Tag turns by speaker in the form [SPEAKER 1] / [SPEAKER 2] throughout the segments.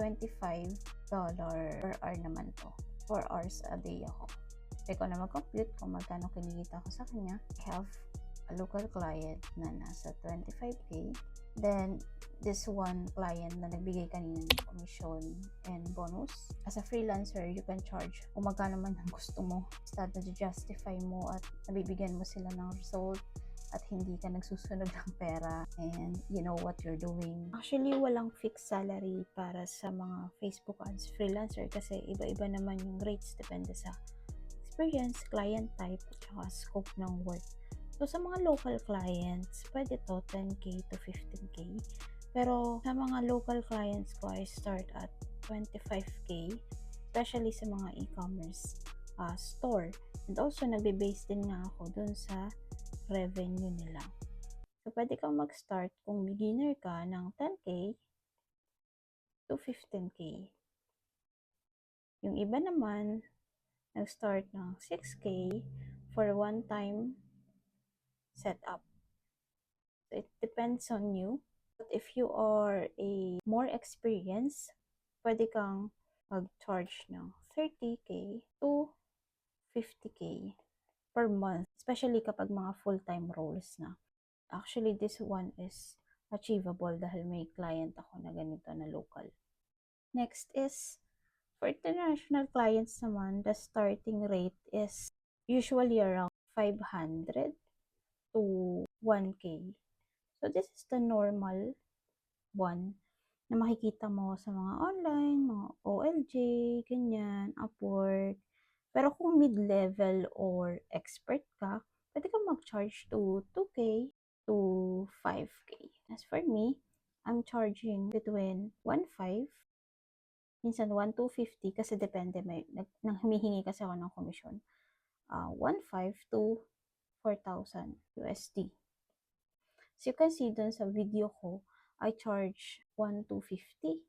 [SPEAKER 1] $25 per hour naman to. 4 hours a day ako. Kaya ko na mag-compute kung magkano kinikita ko sa kanya. I have a local client na nasa 25K. Then, this one client na nagbigay kanina ng commission and bonus. As a freelancer, you can charge kung magkano man ang gusto mo. Basta na-justify mo at nabibigyan mo sila ng result at hindi ka nagsusunog ng pera and you know what you're doing. Actually, walang fixed salary para sa mga Facebook ads freelancer kasi iba-iba naman yung rates depende sa experience, client type, at saka scope ng work. So, sa mga local clients, pwede to 10K to 15K. Pero sa mga local clients ko, I start at 25K, especially sa mga e-commerce store. And also, nagbe-base din nga ako dun sa revenue nila. So, pwede kang mag-start kung beginner ka ng 10K to 15K. Yung iba naman, nag-start ng 6K for one-time setup. So, it depends on you. But if you are a more experienced, pwede kang mag-charge ng 30K to 50K per month, especially kapag mga full-time roles na. Actually, this one is achievable dahil may client ako na ganito na local. Next is, for international clients naman, the starting rate is usually around 500 to 1K. So, this is the normal one na makikita mo sa mga online, mga OLJ, ganyan, Upwork. Pero kung mid-level or expert ka, pwede kang mag-charge to 2K to 5K. As for me, I'm charging between 1.5, minsan 1,250 kasi depende, nang humihingi kasi ako ng komisyon. 1.5 to 4,000 USD. So you can see dun sa video ko, I charge 1,250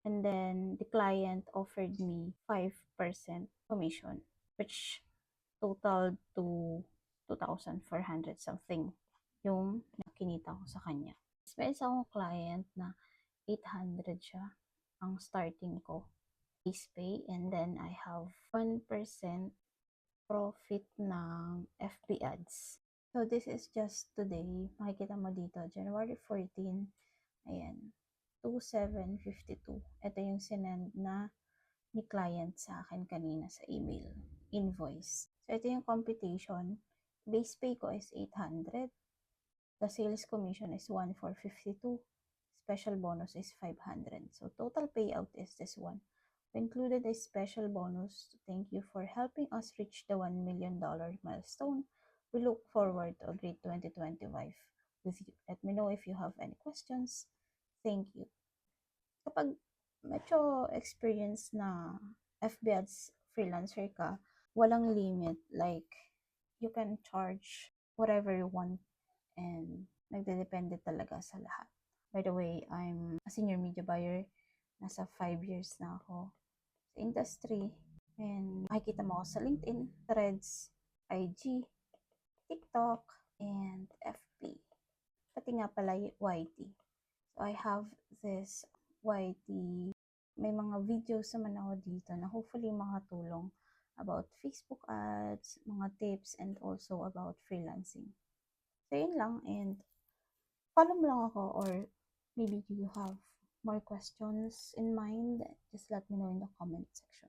[SPEAKER 1] and then the client offered me 5% commission, which totaled to 2,400 something yung nakinita ko sa kanya. May isa akong client na 800 siya ang starting ko base pay, and then I have 1% profit ng FB ads. So this is just today. Makikita mo dito, January 14, ayan, 2,752. Ito yung sinend na ni client sa akin kanina sa email, invoice. So, ito yung computation. Base pay ko is 800. The sales commission is 1,452. Special bonus is 500. So, total payout is this one. We included a special bonus to thank you for helping us reach the $1 million milestone. We look forward to a great 2025 with you. Let me know if you have any questions. Thank you. Kapag medyo experience na FB ads freelancer ka, walang limit. Like, you can charge whatever you want and nagdedepende talaga sa lahat. By the way, I'm a senior media buyer. Nasa 5 years na ako sa industry. And makikita mo ako sa LinkedIn, Threads, IG, TikTok, and FB. Pati nga pala YT. So, I have this YT. May mga videos naman ako dito na hopefully makatulong about Facebook ads, mga tips, and also about freelancing. So, yun lang. And follow mo lang ako, or maybe you have more questions in mind, just let me know in the comment section.